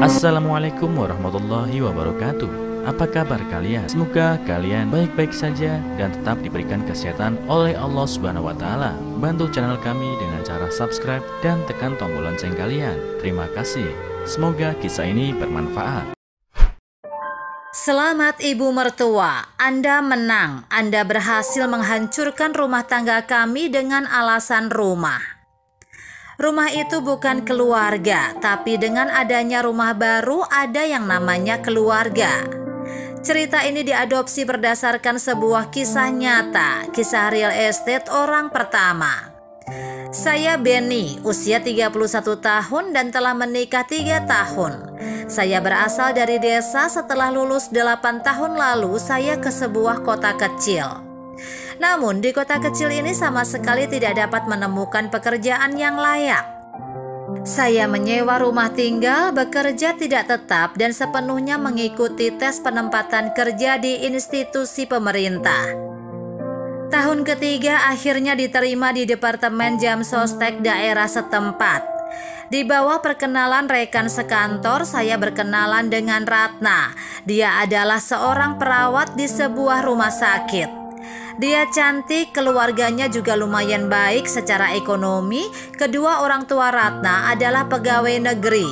Assalamualaikum warahmatullahi wabarakatuh. Apa kabar kalian? Semoga kalian baik-baik saja dan tetap diberikan kesehatan oleh Allah Subhanahu wa Ta'ala. Bantu channel kami dengan cara subscribe dan tekan tombol lonceng kalian. Terima kasih. Semoga kisah ini bermanfaat. Selamat Ibu Mertua, Anda menang. Anda berhasil menghancurkan rumah tangga kami dengan alasan rumah. Rumah itu bukan keluarga, tapi dengan adanya rumah baru ada yang namanya keluarga. Cerita ini diadopsi berdasarkan sebuah kisah nyata, kisah real estate orang pertama. Saya Benny, usia 31 tahun dan telah menikah 3 tahun. Saya berasal dari desa. Setelah lulus 8 tahun lalu saya ke sebuah kota kecil. Namun di kota kecil ini sama sekali tidak dapat menemukan pekerjaan yang layak. Saya menyewa rumah tinggal, bekerja tidak tetap dan sepenuhnya mengikuti tes penempatan kerja di institusi pemerintah. Tahun ketiga akhirnya diterima di Departemen Jamsostek daerah setempat. Di bawah perkenalan rekan sekantor, saya berkenalan dengan Ratna. Dia adalah seorang perawat di sebuah rumah sakit. Dia cantik, keluarganya juga lumayan baik secara ekonomi. Kedua orang tua Ratna adalah pegawai negeri.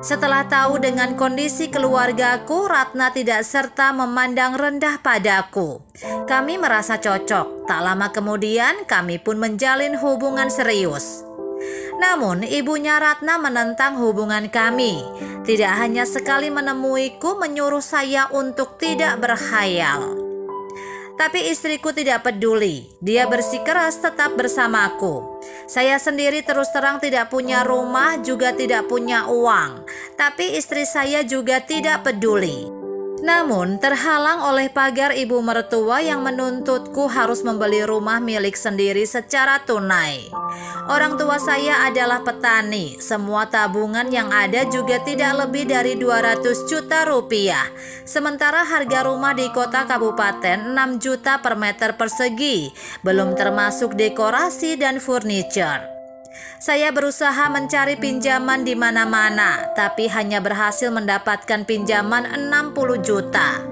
Setelah tahu dengan kondisi keluargaku, Ratna tidak serta memandang rendah padaku. Kami merasa cocok. Tak lama kemudian kami pun menjalin hubungan serius. Namun ibunya Ratna menentang hubungan kami. Tidak hanya sekali menemuiku menyuruh saya untuk tidak berkhayal. Tapi istriku tidak peduli. Dia bersikeras tetap bersamaku. Saya sendiri terus terang tidak punya rumah, juga tidak punya uang. Tapi istri saya juga tidak peduli. Namun terhalang oleh pagar ibu mertua yang menuntutku harus membeli rumah milik sendiri secara tunai. Orang tua saya adalah petani. Semua tabungan yang ada juga tidak lebih dari 200 juta rupiah. Sementara harga rumah di kota kabupaten 6 juta per meter persegi, belum termasuk dekorasi dan furniture. Saya berusaha mencari pinjaman di mana-mana, tapi hanya berhasil mendapatkan pinjaman 60 juta.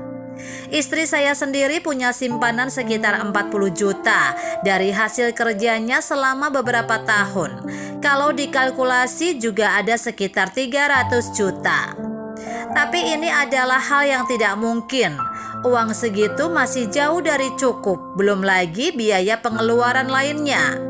Istri saya sendiri punya simpanan sekitar 40 juta dari hasil kerjanya selama beberapa tahun. Kalau dikalkulasi juga ada sekitar 300 juta. Tapi ini adalah hal yang tidak mungkin. Uang segitu masih jauh dari cukup, belum lagi biaya pengeluaran lainnya.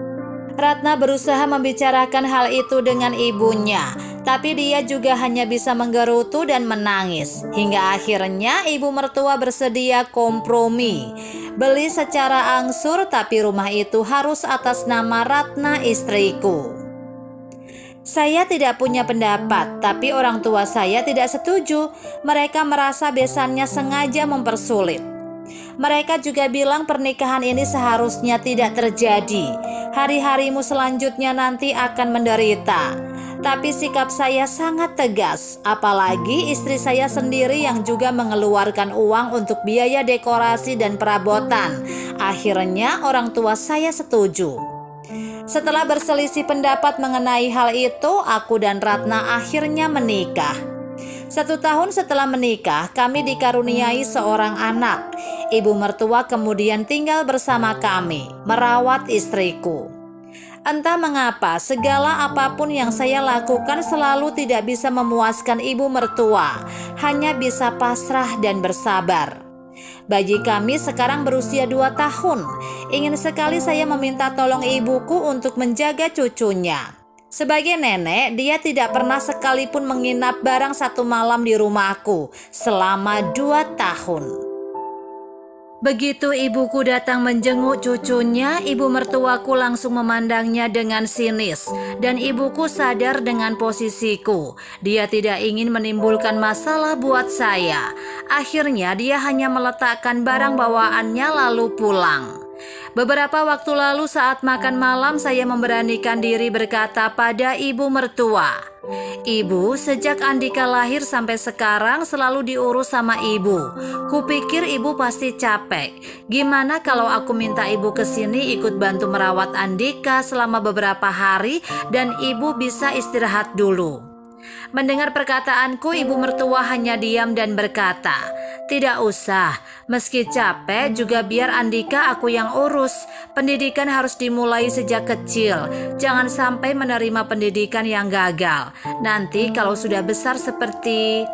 Ratna berusaha membicarakan hal itu dengan ibunya, tapi dia juga hanya bisa menggerutu dan menangis. Hingga akhirnya ibu mertua bersedia kompromi. Beli secara angsur, tapi rumah itu harus atas nama Ratna istriku. Saya tidak punya pendapat, tapi orang tua saya tidak setuju. Mereka merasa besannya sengaja mempersulit. Mereka juga bilang pernikahan ini seharusnya tidak terjadi. Hari-harimu selanjutnya nanti akan menderita. Tapi sikap saya sangat tegas, apalagi istri saya sendiri yang juga mengeluarkan uang untuk biaya dekorasi dan perabotan. Akhirnya orang tua saya setuju. Setelah berselisih pendapat mengenai hal itu, aku dan Ratna akhirnya menikah. 1 tahun setelah menikah, kami dikaruniai seorang anak. Ibu mertua kemudian tinggal bersama kami, merawat istriku. Entah mengapa, segala apapun yang saya lakukan selalu tidak bisa memuaskan ibu mertua, hanya bisa pasrah dan bersabar. Bayi kami sekarang berusia 2 tahun. Ingin sekali saya meminta tolong ibuku untuk menjaga cucunya. Sebagai nenek, dia tidak pernah sekalipun menginap barang 1 malam di rumahku selama 2 tahun. Begitu ibuku datang menjenguk cucunya, ibu mertuaku langsung memandangnya dengan sinis. Dan ibuku sadar dengan posisiku. Dia tidak ingin menimbulkan masalah buat saya. Akhirnya dia hanya meletakkan barang bawaannya lalu pulang. Beberapa waktu lalu saat makan malam saya memberanikan diri berkata pada ibu mertua, "Ibu, sejak Andika lahir sampai sekarang selalu diurus sama ibu. Kupikir ibu pasti capek. Gimana kalau aku minta ibu kesini ikut bantu merawat Andika selama beberapa hari dan ibu bisa istirahat dulu?" Mendengar perkataanku, ibu mertua hanya diam dan berkata, "Tidak usah, meski capek juga biar Andika aku yang urus. Pendidikan harus dimulai sejak kecil. Jangan sampai menerima pendidikan yang gagal. Nanti kalau sudah besar seperti..."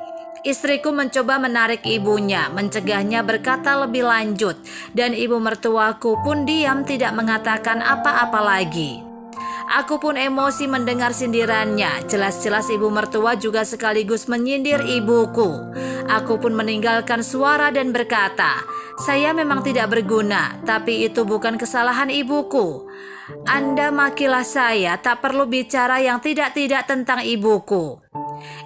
Istriku mencoba menarik ibunya, mencegahnya berkata lebih lanjut, dan ibu mertuaku pun diam tidak mengatakan apa-apa lagi. Aku pun emosi mendengar sindirannya. Jelas-jelas ibu mertua juga sekaligus menyindir ibuku. Aku pun meninggalkan suara dan berkata, "Saya memang tidak berguna, tapi itu bukan kesalahan ibuku. Anda makilah saya, tak perlu bicara yang tidak-tidak tentang ibuku."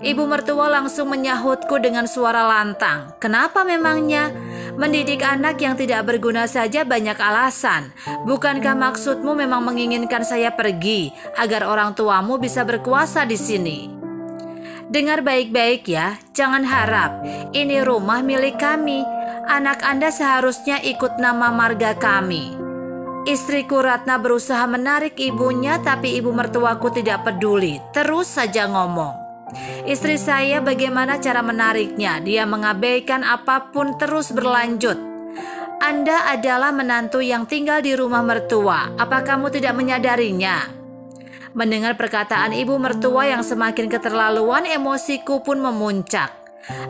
Ibu mertua langsung menyahutku dengan suara lantang. "Kenapa memangnya? Mendidik anak yang tidak berguna saja banyak alasan. Bukankah maksudmu memang menginginkan saya pergi agar orang tuamu bisa berkuasa di sini?" Dengar baik-baik ya, jangan harap. Ini rumah milik kami. Anak Anda seharusnya ikut nama marga kami. Istriku Ratna berusaha menarik ibunya, tapi ibu mertuaku tidak peduli, terus saja ngomong. Istri saya bagaimana cara menariknya? Dia mengabaikan apapun, terus berlanjut. "Anda adalah menantu yang tinggal di rumah mertua. Apa kamu tidak menyadarinya?" Mendengar perkataan ibu mertua yang semakin keterlaluan, emosiku pun memuncak.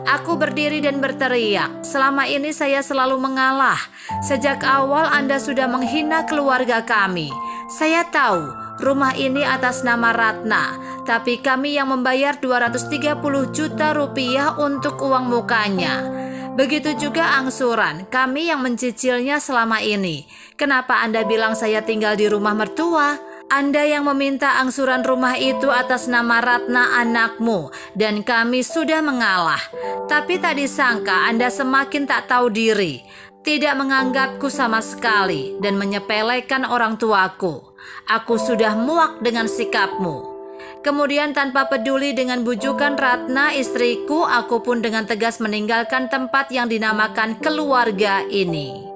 Aku berdiri dan berteriak, "Selama ini saya selalu mengalah. Sejak awal Anda sudah menghina keluarga kami. Saya tahu rumah ini atas nama Ratna, tapi kami yang membayar 230 juta rupiah untuk uang mukanya. Begitu juga angsuran, kami yang mencicilnya selama ini. Kenapa Anda bilang saya tinggal di rumah mertua? Anda yang meminta angsuran rumah itu atas nama Ratna anakmu, dan kami sudah mengalah. Tapi tak disangka Anda semakin tak tahu diri, tidak menganggapku sama sekali, dan menyepelekan orang tuaku. Aku sudah muak dengan sikapmu." Kemudian tanpa peduli dengan bujukan Ratna istriku, aku pun dengan tegas meninggalkan tempat yang dinamakan keluarga ini.